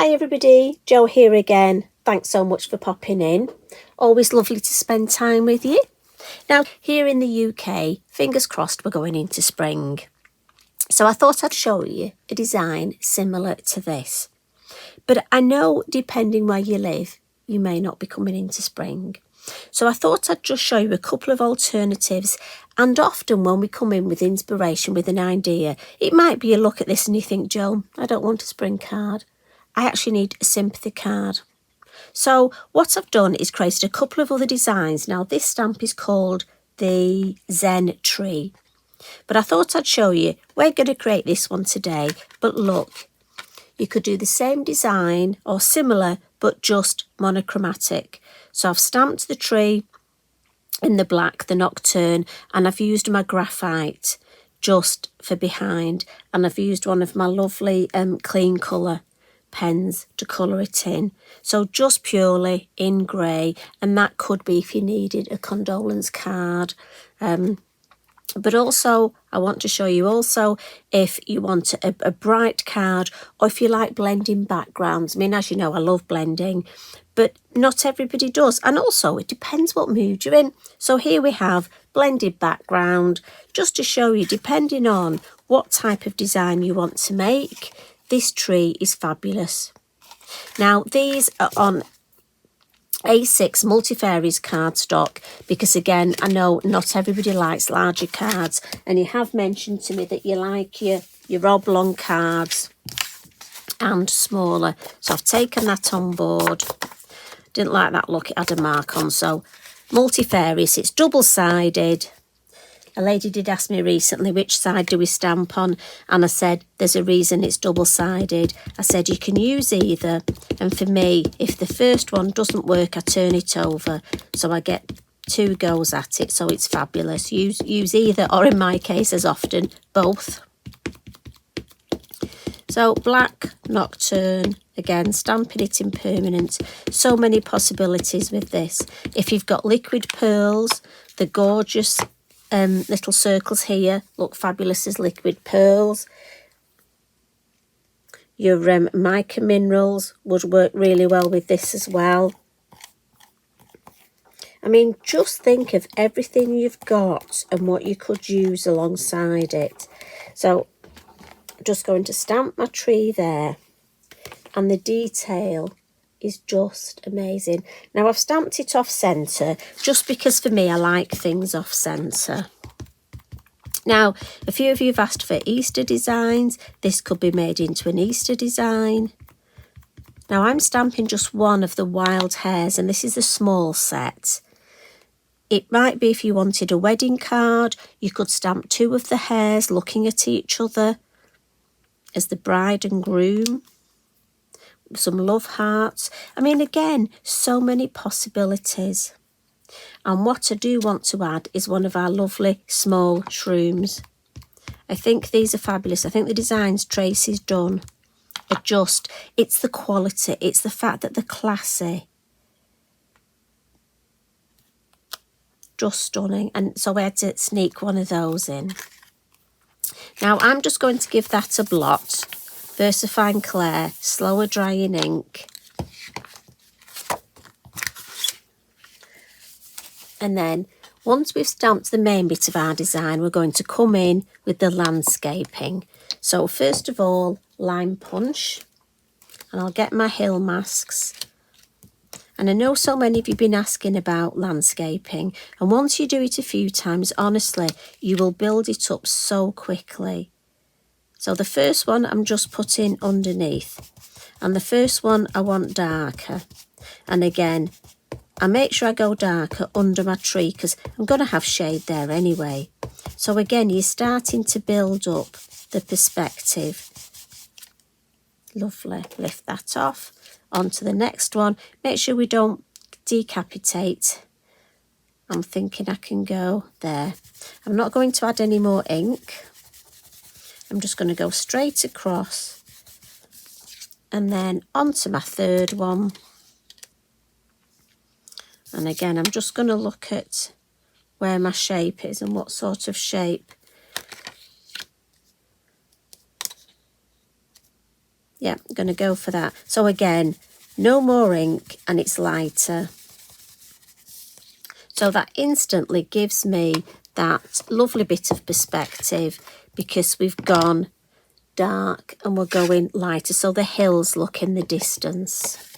Hi everybody, Jo here again. Thanks so much for popping in. Always lovely to spend time with you. Now, here in the UK, fingers crossed we're going into spring. So I thought I'd show you a design similar to this. But I know depending where you live, you may not be coming into spring. So I thought I'd just show you a couple of alternatives, and often when we come in with inspiration, with an idea, it might be you look at this and you think, Jo, I don't want a spring card. I actually need a sympathy card. So what I've done is created a couple of other designs. Now this stamp is called the Zen Tree, but I thought I'd show you, we're going to create this one today, but look, you could do the same design or similar, but just monochromatic. So I've stamped the tree in the black, the nocturne, and I've used my graphite just for behind, and I've used one of my lovely clean colour pens to colour it in. So just purely in grey, and that could be if you needed a condolence card. But also, I want to show you also if you want a bright card, or if you like blending backgrounds. I mean, as you know, I love blending, but not everybody does. And also, it depends what mood you're in. So here we have blended background, just to show you, depending on what type of design you want to make, this tree is fabulous. Now, these are on A6 multifarious cardstock, because again, I know not everybody likes larger cards, and you have mentioned to me that you like your oblong cards and smaller. So I've taken that on board. Didn't like that look, it had a mark on. So multifarious, it's double-sided. A lady did ask me recently, which side do we stamp on? And I said, there's a reason it's double-sided. I said, you can use either. And for me, if the first one doesn't work, I turn it over. So I get 2 goes at it. So it's fabulous. Use either, or in my case, as often, both. So black nocturne, again, stamping it in permanent. So many possibilities with this. If you've got liquid pearls, the gorgeous little circles here look fabulous as liquid pearls. Your mica minerals would work really well with this as well. I mean, just think of everything you've got and what you could use alongside it. So I'm just going to stamp my tree there, and the detail is just amazing. Now I've stamped it off centre just because for me I like things off centre. Now a few of you have asked for Easter designs. This could be made into an Easter design. Now I'm stamping just one of the Wild Hares, and this is a small set. It might be if you wanted a wedding card, you could stamp 2 of the hares looking at each other as the bride and groom. Some love hearts. I mean, again, so many possibilities. And what I do want to add is one of our lovely small shrooms. I think these are fabulous. I think the designs Tracy's done are just, it's the quality, it's the fact that they're classy. Just stunning. And so I had to sneak one of those in. Now I'm just going to give that a blot. VersaFine Clair, slower drying ink. And then once we've stamped the main bit of our design, we're going to come in with the landscaping. So first of all, lime punch, and I'll get my hill masks. And I know so many of you have been asking about landscaping, and once you do it a few times, honestly, you will build it up so quickly. So the first one I'm just putting underneath, and the first one I want darker. And again, I make sure I go darker under my tree because I'm going to have shade there anyway. So again, you're starting to build up the perspective. Lovely. Lift that off. On to the next one. Make sure we don't decapitate. I'm thinking I can go there. I'm not going to add any more ink. I'm just going to go straight across and then onto my third one. And again, I'm just going to look at where my shape is and what sort of shape. Yeah, going to go for that. So again, no more ink and it's lighter. So that instantly gives me that lovely bit of perspective because we've gone dark and we're going lighter. So the hills look in the distance.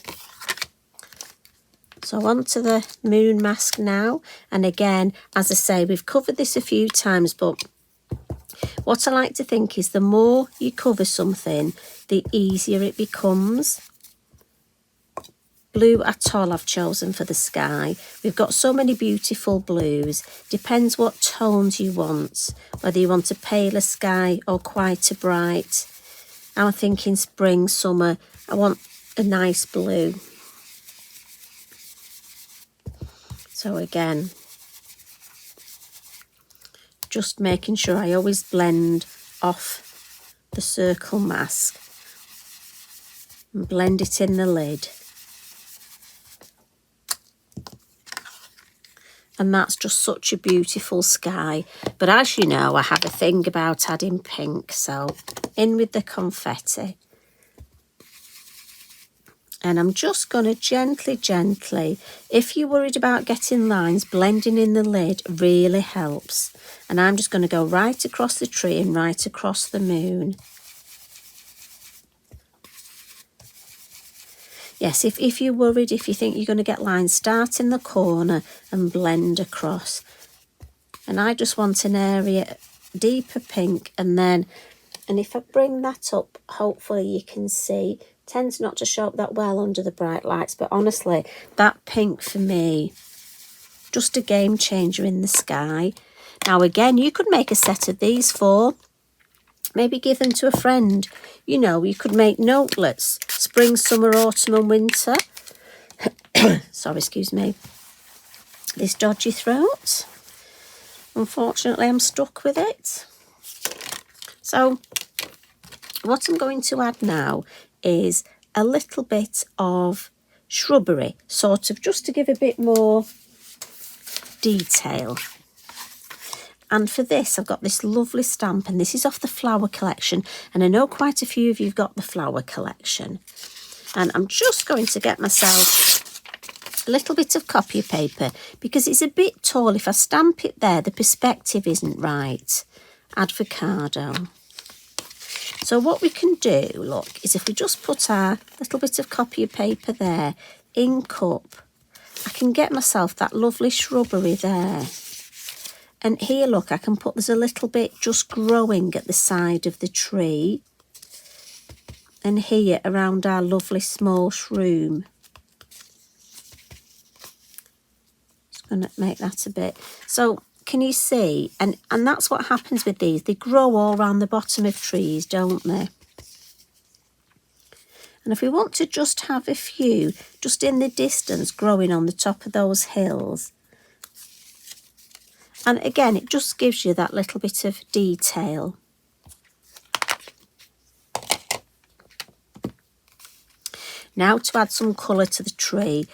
So onto the moon mask now. And again, as I say, we've covered this a few times, but what I like to think is the more you cover something, the easier it becomes. Blue Atoll I've chosen for the sky. We've got so many beautiful blues. Depends what tones you want, whether you want a paler sky or quite a bright. I'm thinking spring, summer, I want a nice blue. So again, just making sure I always blend off the circle mask and blend it in the lid. And that's just such a beautiful sky. But as you know, I have a thing about adding pink, so in with the confetti. And I'm just going to gently, if you're worried about getting lines, blending in the lid really helps. And I'm just going to go right across the tree and right across the moon. Yes, if you're worried, if you think you're going to get lines, start in the corner and blend across. And I just want an area deeper pink, and if I bring that up, hopefully you can see. Tends not to show up that well under the bright lights, but honestly, that pink for me, just a game changer in the sky. Now again, you could make a set of these for, maybe give them to a friend. You know, you could make notelets, spring, summer, autumn and winter. Sorry, excuse me. This dodgy throat. Unfortunately, I'm stuck with it. So what I'm going to add now is a little bit of shrubbery, sort of just to give a bit more detail. And for this, I've got this lovely stamp, and this is off the flower collection. And I know quite a few of you have got the flower collection. And I'm just going to get myself a little bit of copy paper because it's a bit tall. If I stamp it there, the perspective isn't right. Avocado. So what we can do, look, is if we just put our little bit of copy paper there, ink up, I can get myself that lovely shrubbery there. And here, look, I can put, there's a little bit just growing at the side of the tree. And here around our lovely small shroom. Just going to make that a bit. So can you see? And that's what happens with these. They grow all around the bottom of trees, don't they? And if we want to just have a few, just in the distance, growing on the top of those hills. And again, it just gives you that little bit of detail. Now to add some colour to the tree.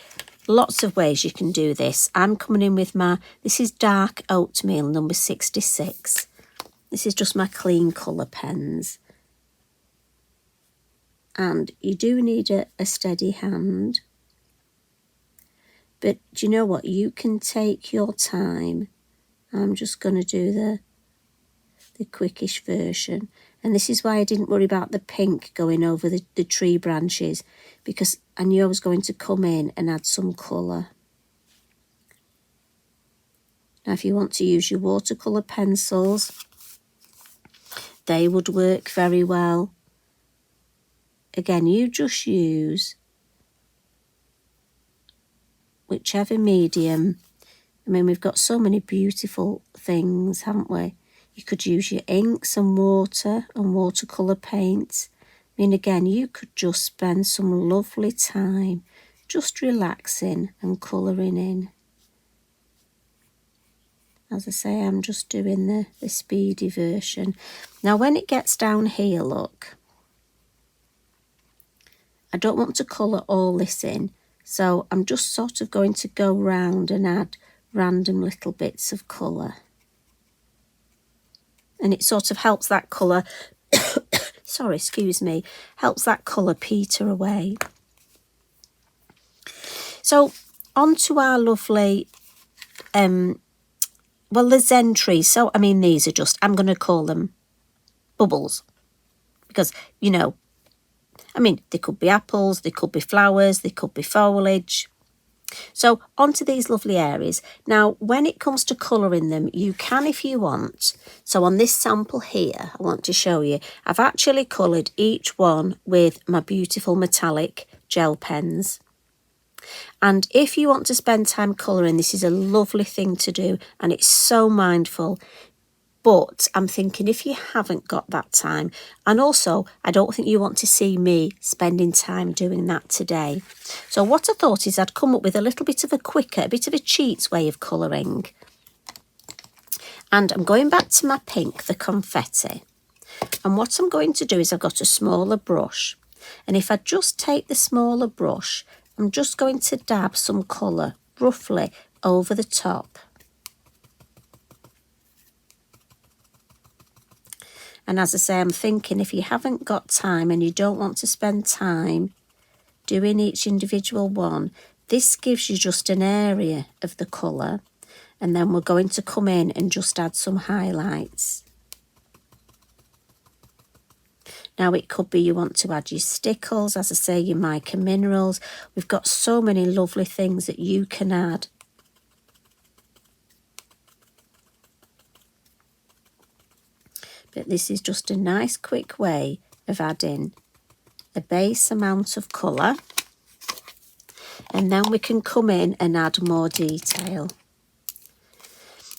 Lots of ways you can do this. I'm coming in with this is dark oatmeal, number 66. This is just my clean colour pens. And you do need a steady hand. But do you know what? You can take your time. I'm just going to do the quickish version. And this is why I didn't worry about the pink going over the tree branches, because I knew I was going to come in and add some colour. Now, if you want to use your watercolour pencils, they would work very well. Again, you just use whichever medium. I mean, we've got so many beautiful things, haven't we? You could use your inks and water and watercolour paints. I mean, again, you could just spend some lovely time just relaxing and colouring in. As I say, I'm just doing the speedy version. Now, when it gets down here, look, I don't want to colour all this in. So I'm just sort of going to go round and add random little bits of colour. And it sort of helps that colour, sorry, excuse me, helps that colour peter away. So onto our lovely, well, the Zen Tree. So, I mean, these are just, I'm going to call them bubbles. Because, you know, I mean, they could be apples, they could be flowers, they could be foliage. So onto these lovely areas. Now, when it comes to colouring them, you can if you want. So on this sample here, I want to show you, I've actually coloured each one with my beautiful metallic gel pens. And if you want to spend time colouring, this is a lovely thing to do, and it's so mindful. But I'm thinking if you haven't got that time, and also I don't think you want to see me spending time doing that today. So what I thought is I'd come up with a little bit of a quicker, a bit of a cheats way of colouring. And I'm going back to my pink, the confetti. And what I'm going to do is I've got a smaller brush. And if I just take the smaller brush, I'm just going to dab some colour roughly over the top. And as I say, I'm thinking if you haven't got time and you don't want to spend time doing each individual one, this gives you just an area of the colour. And then we're going to come in and just add some highlights. Now it could be you want to add your stickles, as I say, your mica minerals. We've got so many lovely things that you can add. But this is just a nice quick way of adding a base amount of colour. And then we can come in and add more detail.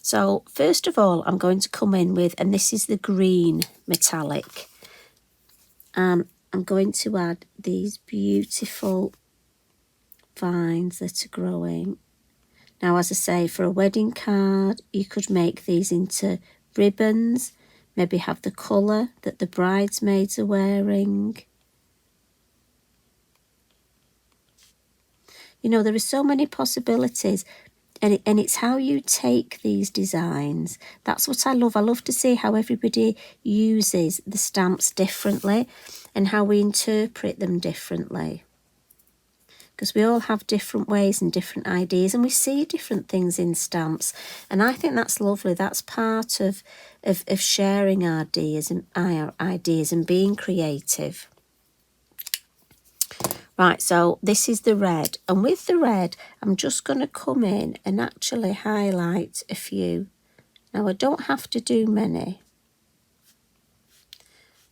So first of all, I'm going to come in with, and this is the green metallic. I'm going to add these beautiful vines that are growing. Now, as I say, for a wedding card, you could make these into ribbons. Maybe have the colour that the bridesmaids are wearing. You know, there are so many possibilities, and it's how you take these designs. That's what I love. I love to see how everybody uses the stamps differently and how we interpret them differently. Because we all have different ways and different ideas, and we see different things in stamps. And I think that's lovely. That's part of sharing our ideas and being creative. Right, so this is the red. And with the red, I'm just going to come in and actually highlight a few. Now, I don't have to do many.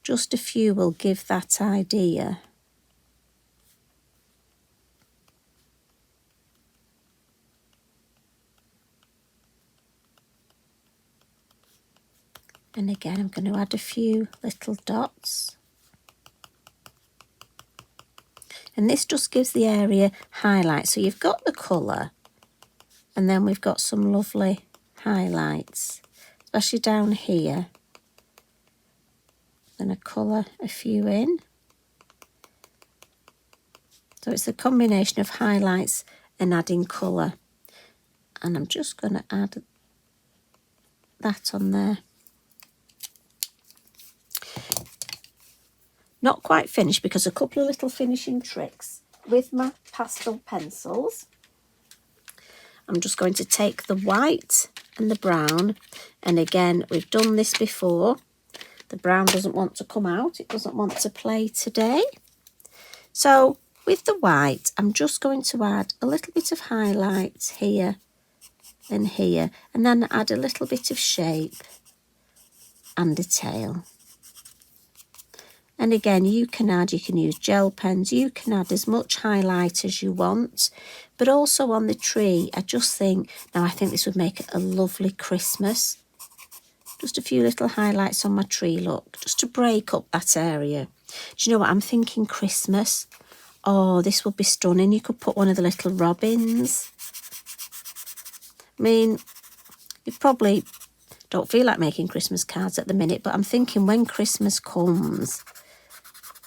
Just a few will give that idea. And again, I'm going to add a few little dots. And this just gives the area highlight. So you've got the colour, and then we've got some lovely highlights, especially down here. Then I colour a few in. So it's a combination of highlights and adding colour. And I'm just going to add that on there. Not quite finished because a couple of little finishing tricks with my pastel pencils. I'm just going to take the white and the brown, and again, we've done this before. The brown doesn't want to come out, it doesn't want to play today. So with the white, I'm just going to add a little bit of highlights here and here, and then add a little bit of shape and a tail. And again, you can use gel pens, you can add as much highlight as you want. But also on the tree, I just think, now I think this would make it a lovely Christmas. Just a few little highlights on my tree, look, just to break up that area. Do you know what, I'm thinking Christmas. Oh, this would be stunning. You could put one of the little robins. I mean, you probably don't feel like making Christmas cards at the minute, but I'm thinking when Christmas comes,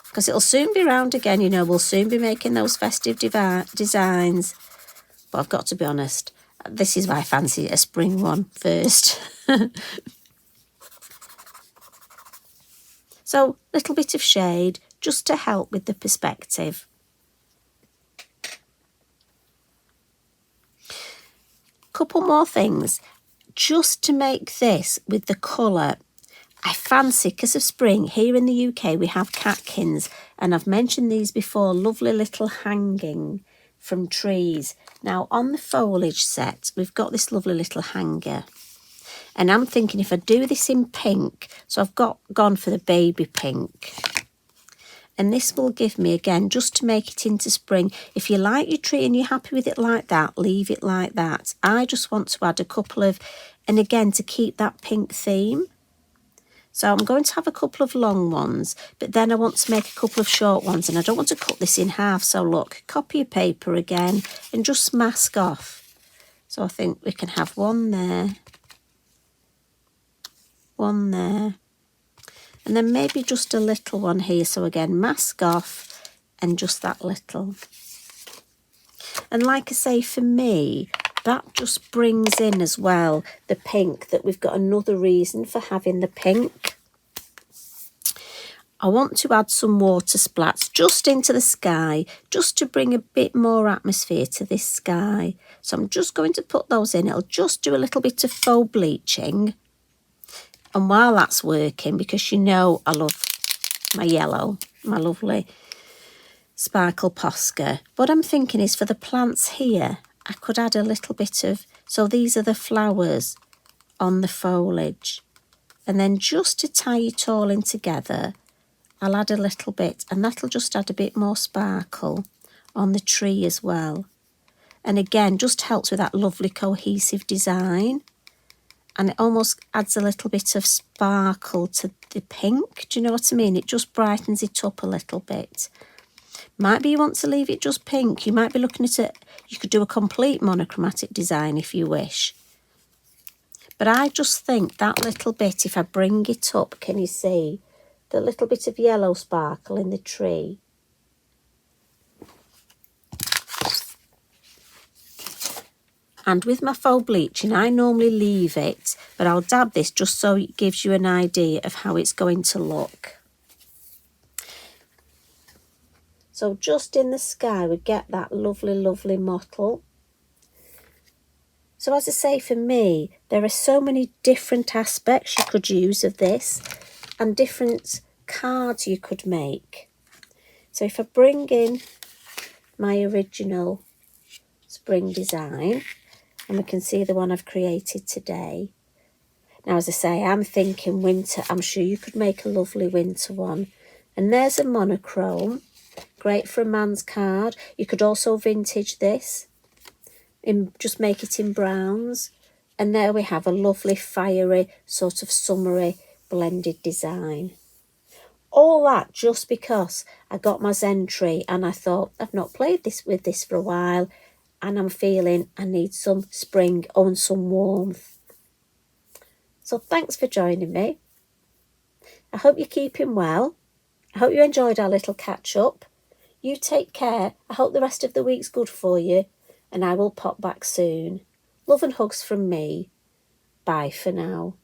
because it'll soon be round again, you know, we'll soon be making those festive designs. But I've got to be honest, this is why I fancy a spring one first. So a little bit of shade just to help with the perspective. Couple more things just to make this with the colour. I fancy, because of spring, here in the UK we have catkins, and I've mentioned these before, lovely little hanging from trees. Now on the foliage set we've got this lovely little hanger, and I'm thinking if I do this in pink, so I've gone for the baby pink, and this will give me, again, just to make it into spring. If you like your tree and you're happy with it like that, leave it like that. I just want to add a couple of, and again to keep that pink theme. So I'm going to have a couple of long ones, but then I want to make a couple of short ones, and I don't want to cut this in half. So look, copy your paper again and just mask off. So I think we can have one there, one there, and then maybe just a little one here. So again, mask off and just that little. And like I say, for me, that just brings in as well the pink, that we've got another reason for having the pink. I want to add some water splats just into the sky, just to bring a bit more atmosphere to this sky. So I'm just going to put those in. It'll just do a little bit of faux bleaching. And while that's working, because you know I love my yellow, my lovely sparkle Posca, what I'm thinking is for the plants here, I could add a little bit of, so these are the flowers on the foliage. And then just to tie it all in together, I'll add a little bit, and that'll just add a bit more sparkle on the tree as well. And again, just helps with that lovely cohesive design. And it almost adds a little bit of sparkle to the pink. Do you know what I mean? It just brightens it up a little bit. Might be you want to leave it just pink. You might be looking at it. You could do a complete monochromatic design if you wish. But I just think that little bit, if I bring it up, can you see the little bit of yellow sparkle in the tree? And with my faux bleaching, I normally leave it, but I'll dab this just so it gives you an idea of how it's going to look. So just in the sky, we get that lovely, lovely mottle. So as I say, for me, there are so many different aspects you could use of this and different cards you could make. So if I bring in my original spring design, and we can see the one I've created today. Now, as I say, I'm thinking winter. I'm sure you could make a lovely winter one. And there's a monochrome, great for a man's card. You could also vintage this, just make it in browns. And there we have a lovely fiery, sort of summery blended design. All that just because I got my Zen Tree and I thought, I've not played with this for a while, and I'm feeling I need some spring and some warmth. So thanks for joining me. I hope you're keeping well. I hope you enjoyed our little catch up. You take care. I hope the rest of the week's good for you, and I will pop back soon. Love and hugs from me. Bye for now.